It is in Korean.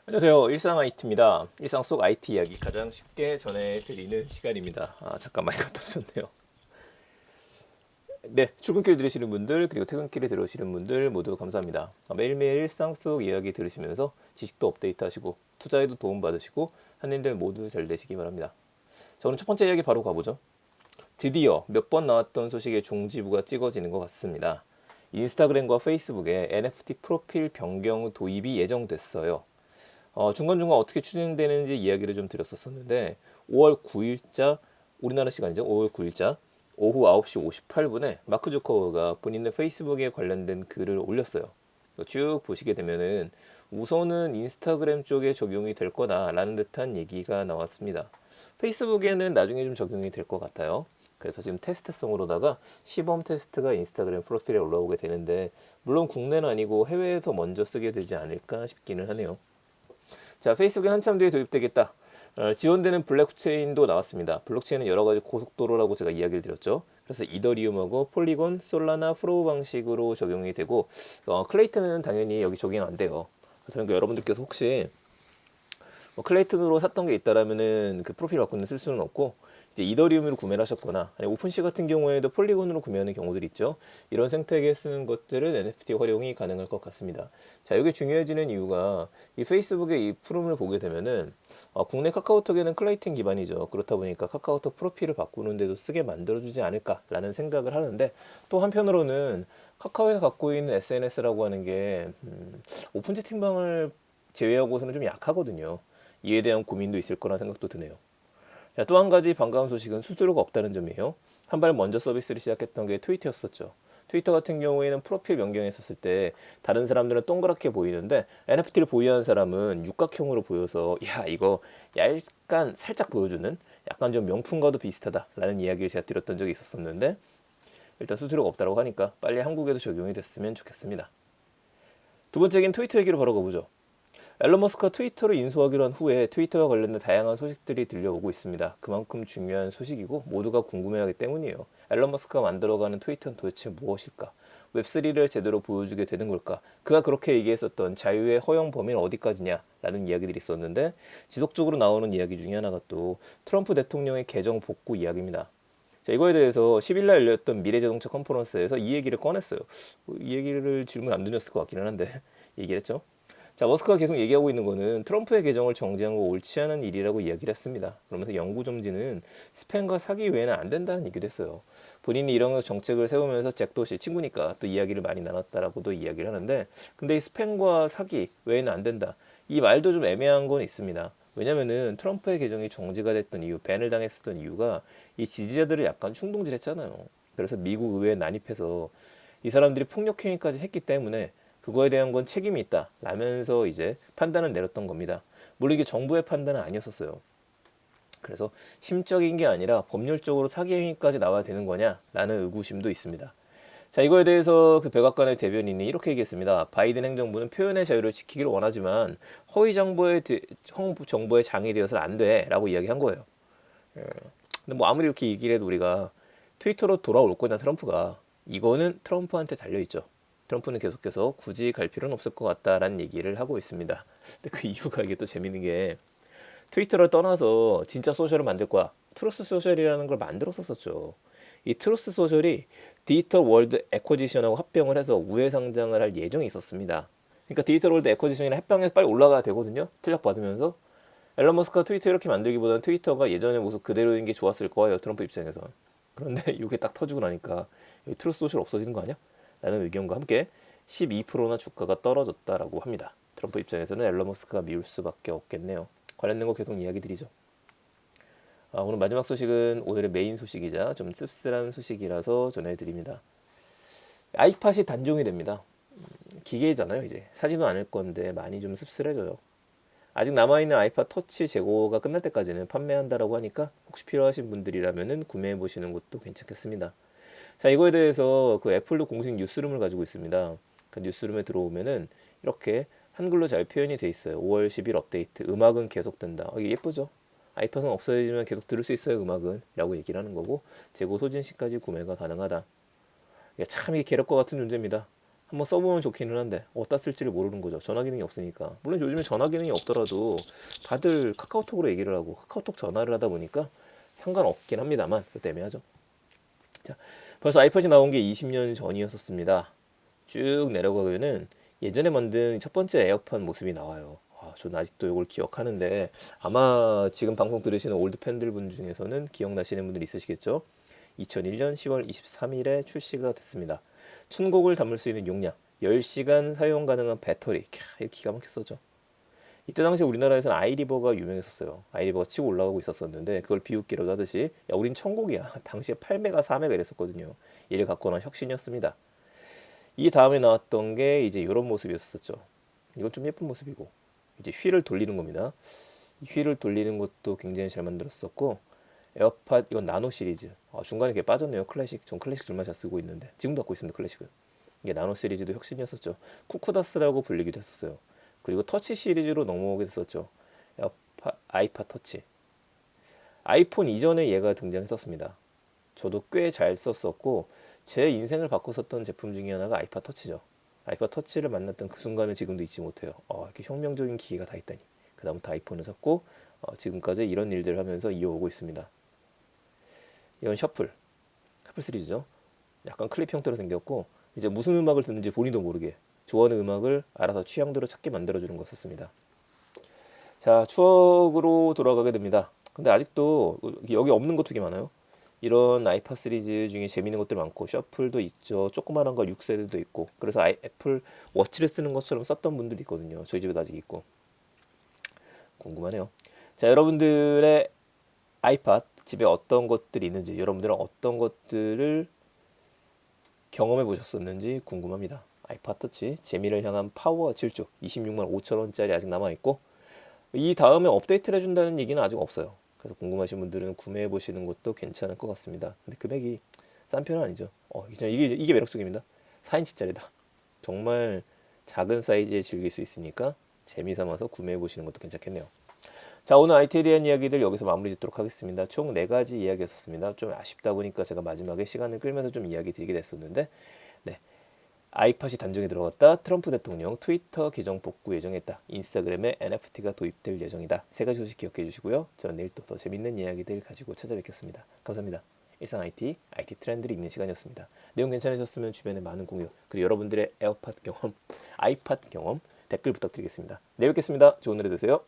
안녕하세요. 일상 IT입니다. 일상 속 IT 이야기 가장 쉽게 전해드리는 시간입니다. 잠깐 마이크가 떨어졌네요. 네, 출근길 들으시는 분들 그리고 퇴근길에 들으시는 분들 모두 감사합니다. 매일매일 일상 속 이야기 들으시면서 지식도 업데이트하시고 투자에도 도움 받으시고 한인들 모두 잘 되시기 바랍니다. 자, 오늘 첫 번째 이야기 바로 가보죠. 드디어 몇 번 나왔던 소식의 종지부가 찍어지는 것 같습니다. 인스타그램과 페이스북에 NFT 프로필 변경 도입이 예정됐어요. 중간중간 어떻게 추진되는지 이야기를 좀 드렸었는데 5월 9일자 우리나라 시간이죠. 5월 9일자 오후 9시 58분에 마크 주커버가 본인의 페이스북에 관련된 글을 올렸어요. 쭉 보시게 되면은 우선은 인스타그램 쪽에 적용이 될 거다라는 듯한 얘기가 나왔습니다. 페이스북에는 나중에 좀 적용이 될 것 같아요. 그래서 지금 테스트성으로다가 시범 테스트가 인스타그램 프로필에 올라오게 되는데 물론 국내는 아니고 해외에서 먼저 쓰게 되지 않을까 싶기는 하네요. 자, 페이스북에 한참 뒤에 도입되겠다. 지원되는 블록체인도 나왔습니다. 블록체인은 여러 가지 고속도로라고 제가 이야기를 드렸죠. 그래서 이더리움하고 폴리곤, 솔라나, 프로우 방식으로 적용이 되고 클레이튼은 당연히 여기 적용 안 돼요. 그러니까 여러분들께서 혹시 클레이튼으로 샀던 게 있다라면은 그 프로필 바꾸는 쓸 수는 없고 이제 이더리움으로 구매를 하셨거나 아니 오픈시 같은 경우에도 폴리곤으로 구매하는 경우들이 있죠. 이런 생태계에 쓰는 것들은 NFT 활용이 가능할 것 같습니다. 자, 이게 중요해지는 이유가 이 페이스북의 이 푸름을 보게 되면은 국내 카카오톡에는 클레이튼 기반이죠. 그렇다 보니까 카카오톡 프로필을 바꾸는데도 쓰게 만들어주지 않을까라는 생각을 하는데 또 한편으로는 카카오에서 갖고 있는 SNS라고 하는 게 오픈 채팅방을 제외하고서는 좀 약하거든요. 이에 대한 고민도 있을 거란 생각도 드네요. 자, 또 한 가지 반가운 소식은 수수료가 없다는 점이에요. 한 발 먼저 서비스를 시작했던 게 트위터였었죠. 트위터 같은 경우에는 프로필 변경했었을 때 다른 사람들은 동그랗게 보이는데 NFT를 보유한 사람은 육각형으로 보여서 야 이거 약간 살짝 보여주는 약간 좀 명품과도 비슷하다라는 이야기를 제가 드렸던 적이 있었었는데 일단 수수료가 없다고 하니까 빨리 한국에도 적용이 됐으면 좋겠습니다. 두 번째긴 트위터 얘기로 바로 가보죠. 앨런 머스크가 트위터를 인수하기로 한 후에 트위터와 관련된 다양한 소식들이 들려오고 있습니다. 그만큼 중요한 소식이고 모두가 궁금해하기 때문이에요. 앨런 머스크가 만들어가는 트위터는 도대체 무엇일까? 웹3를 제대로 보여주게 되는 걸까? 그가 그렇게 얘기했었던 자유의 허용 범위는 어디까지냐? 라는 이야기들이 있었는데 지속적으로 나오는 이야기 중에 하나가 또 트럼프 대통령의 계정 복구 이야기입니다. 자, 이거에 대해서 10일날 열렸던 미래자동차 컨퍼런스에서 이 얘기를 꺼냈어요. 이 얘기를 질문 안 드렸을 것 같기는 한데 얘기를 했죠. 자, 머스크가 계속 얘기하고 있는 거는 트럼프의 계정을 정지한 거 옳지 않은 일이라고 이야기를 했습니다. 그러면서 영구정지는 스팸과 사기 외에는 안 된다는 얘기를 했어요. 본인이 이런 정책을 세우면서 잭 도시 친구니까 또 이야기를 많이 나눴다라고도 이야기를 하는데 근데 이 스팸과 사기 외에는 안 된다. 이 말도 좀 애매한 건 있습니다. 왜냐면은 트럼프의 계정이 정지가 됐던 이유, 밴을 당했었던 이유가 이 지지자들을 약간 충동질했잖아요. 그래서 미국 의회에 난입해서 이 사람들이 폭력 행위까지 했기 때문에 그거에 대한 건 책임이 있다 라면서 이제 판단을 내렸던 겁니다. 물론 이게 정부의 판단은 아니었었어요. 그래서 심적인 게 아니라 법률적으로 사기 행위까지 나와야 되는 거냐라는 의구심도 있습니다. 자, 이거에 대해서 그 백악관의 대변인이 이렇게 얘기했습니다. 바이든 행정부는 표현의 자유를 지키기를 원하지만 허위 정보의 장이 되어서는 안 돼라고 이야기한 거예요. 근데 뭐 아무리 이렇게 얘기를 해도 우리가 트위터로 돌아올 거냐 트럼프가 이거는 트럼프한테 달려있죠. 트럼프는 계속해서 굳이 갈 필요는 없을 것 같다라는 얘기를 하고 있습니다. 근데 그 이유가 이게 또 재밌는 게 트위터를 떠나서 진짜 소셜을 만들 거야. 트루스 소셜이라는 걸 만들었었죠. 이 트루스 소셜이 디지털 월드 에코지션하고 합병을 해서 우회 상장을 할 예정이 있었습니다. 그러니까 디지털 월드 에코지션이랑 합병해서 빨리 올라가야 되거든요. 출력 받으면서. 앨런 머스크가 트위터 이렇게 만들기보다는 트위터가 예전의 모습 그대로인 게 좋았을 거예요. 트럼프 입장에선. 그런데 이게 딱 터지고 나니까 트루스 소셜 없어지는 거 아니야? 라는 의견과 함께 12%나 주가가 떨어졌다라고 합니다. 트럼프 입장에서는 앨런 머스크가 미울 수밖에 없겠네요. 관련된 거 계속 이야기 드리죠. 오늘 마지막 소식은 오늘의 메인 소식이자 좀 씁쓸한 소식이라서 전해드립니다. 아이팟이 단종이 됩니다. 기계잖아요 이제. 사지도 않을 건데 많이 좀 씁쓸해져요. 아직 남아있는 아이팟 터치 재고가 끝날 때까지는 판매한다라고 하니까 혹시 필요하신 분들이라면 구매해 보시는 것도 괜찮겠습니다. 자, 이거에 대해서 그 애플도 공식 뉴스룸을 가지고 있습니다. 그 뉴스룸에 들어오면은 이렇게 한글로 잘 표현이 돼 있어요. 5월 10일 업데이트. 음악은 계속된다. 이게 예쁘죠? 아이팟은 없어지지만 계속 들을 수 있어요. 음악은 라고 얘기를 하는 거고 재고 소진 시까지 구매가 가능하다. 참 이게 괴롭과 같은 존재입니다. 한번 써보면 좋기는 한데 어디다 쓸지를 모르는 거죠. 전화 기능이 없으니까. 물론 요즘에 전화 기능이 없더라도 다들 카카오톡으로 얘기를 하고 카카오톡 전화를 하다 보니까 상관없긴 합니다만 그것도 애매하죠. 자, 벌써 아이팟이 나온 게 20년 전이었었습니다. 쭉 내려가면은 예전에 만든 첫 번째 에어팟 모습이 나와요. 저는 아직도 이걸 기억하는데 아마 지금 방송 들으시는 올드 팬들 분 중에서는 기억나시는 분들 있으시겠죠? 2001년 10월 23일에 출시가 됐습니다. 1000곡을 담을 수 있는 용량, 10시간 사용 가능한 배터리. 이거 기가 막혔었죠. 이때 당시 우리나라에서는 아이리버가 유명했었어요. 아이리버가 치고 올라가고 있었었는데 그걸 비웃기라도 하듯이 야 우린 1000곡이야. 당시에 8메가, 4메가 이랬었거든요. 이를 갖고는 혁신이었습니다. 이 다음에 나왔던 게 이제 이런 모습이었었죠. 이건 좀 예쁜 모습이고 이제 휠을 돌리는 겁니다. 이 휠을 돌리는 것도 굉장히 잘 만들었었고 에어팟 이건 나노 시리즈. 중간에 이렇게 빠졌네요. 클래식. 전 클래식 줄만 잘 쓰고 있는데 지금도 갖고 있습니다. 클래식은. 이게 나노 시리즈도 혁신이었었죠. 쿠쿠다스라고 불리기도 했었어요. 그리고 터치 시리즈로 넘어오게 됐었죠. 아이팟 터치. 아이폰 이전에 얘가 등장했었습니다. 저도 꽤 잘 썼었고 제 인생을 바꿨었던 제품 중에 하나가 아이팟 터치죠. 아이팟 터치를 만났던 그 순간을 지금도 잊지 못해요. 이렇게 혁명적인 기기가 다 있다니. 그 다음부터 아이폰을 샀고 지금까지 이런 일들을 하면서 이어오고 있습니다. 이건 셔플 시리즈죠. 약간 클립 형태로 생겼고 이제 무슨 음악을 듣는지 본인도 모르게 좋아하는 음악을 알아서 취향대로 찾게 만들어주는 거 썼습니다. 자, 추억으로 돌아가게 됩니다. 근데 아직도 여기 없는 것도 되게 많아요. 이런 아이팟 시리즈 중에 재밌는 것들 많고 셔플도 있죠. 조그만한 거 6세대도 있고 그래서 애플 워치를 쓰는 것처럼 썼던 분들이 있거든요. 저희 집에도 아직 있고 궁금하네요. 자, 여러분들의 아이팟 집에 어떤 것들이 있는지 여러분들은 어떤 것들을 경험해 보셨었는지 궁금합니다. 아이팟 터치 재미를 향한 파워 질주 26만 5천 원짜리 아직 남아있고 이 다음에 업데이트를 해준다는 얘기는 아직 없어요. 그래서 궁금하신 분들은 구매해 보시는 것도 괜찮을 것 같습니다. 근데 금액이 싼 편은 아니죠. 이게 매력적입니다. 4인치짜리다. 정말 작은 사이즈에 즐길 수 있으니까 재미 삼아서 구매해 보시는 것도 괜찮겠네요. 자, 오늘 IT에 대한 이야기들 여기서 마무리 짓도록 하겠습니다. 총 4가지 이야기였습니다. 좀 아쉽다 보니까 제가 마지막에 시간을 끌면서 좀 이야기 드리게 됐었는데 네. 아이팟이 단종에 들어갔다. 트럼프 대통령 트위터 계정 복구 예정했다. 인스타그램에 NFT가 도입될 예정이다. 3가지 소식 기억해 주시고요. 저는 내일 또 더 재밌는 이야기들 가지고 찾아뵙겠습니다. 감사합니다. 일상 IT 트렌드를 읽는 시간이었습니다. 내용 괜찮으셨으면 주변에 많은 공유 그리고 여러분들의 에어팟 경험, 아이팟 경험 댓글 부탁드리겠습니다. 내일 뵙겠습니다. 좋은 하루 되세요.